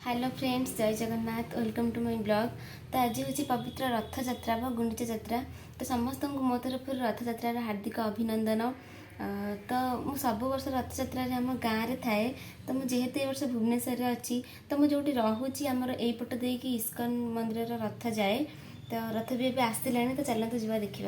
Hello friends, जय Jagannath. Welcome to my blog. तो आज हूँ पवित्र रथ यात्रा व गुंडीचा यात्रा। तो समस्त को मो तरफ रथ यात्रा हार्दिक अभिनंदन। तो मु सब वर्ष रथ यात्रा आम गाँव में थाए। तो मुझे ये वर्ष भुवनेश्वर अच्छी, तो मुझे जो रोचे आमर यपट देकी इस्कन मंदिर रथ जाए। तो रथ भी आसला, तो चलते जावा देखा।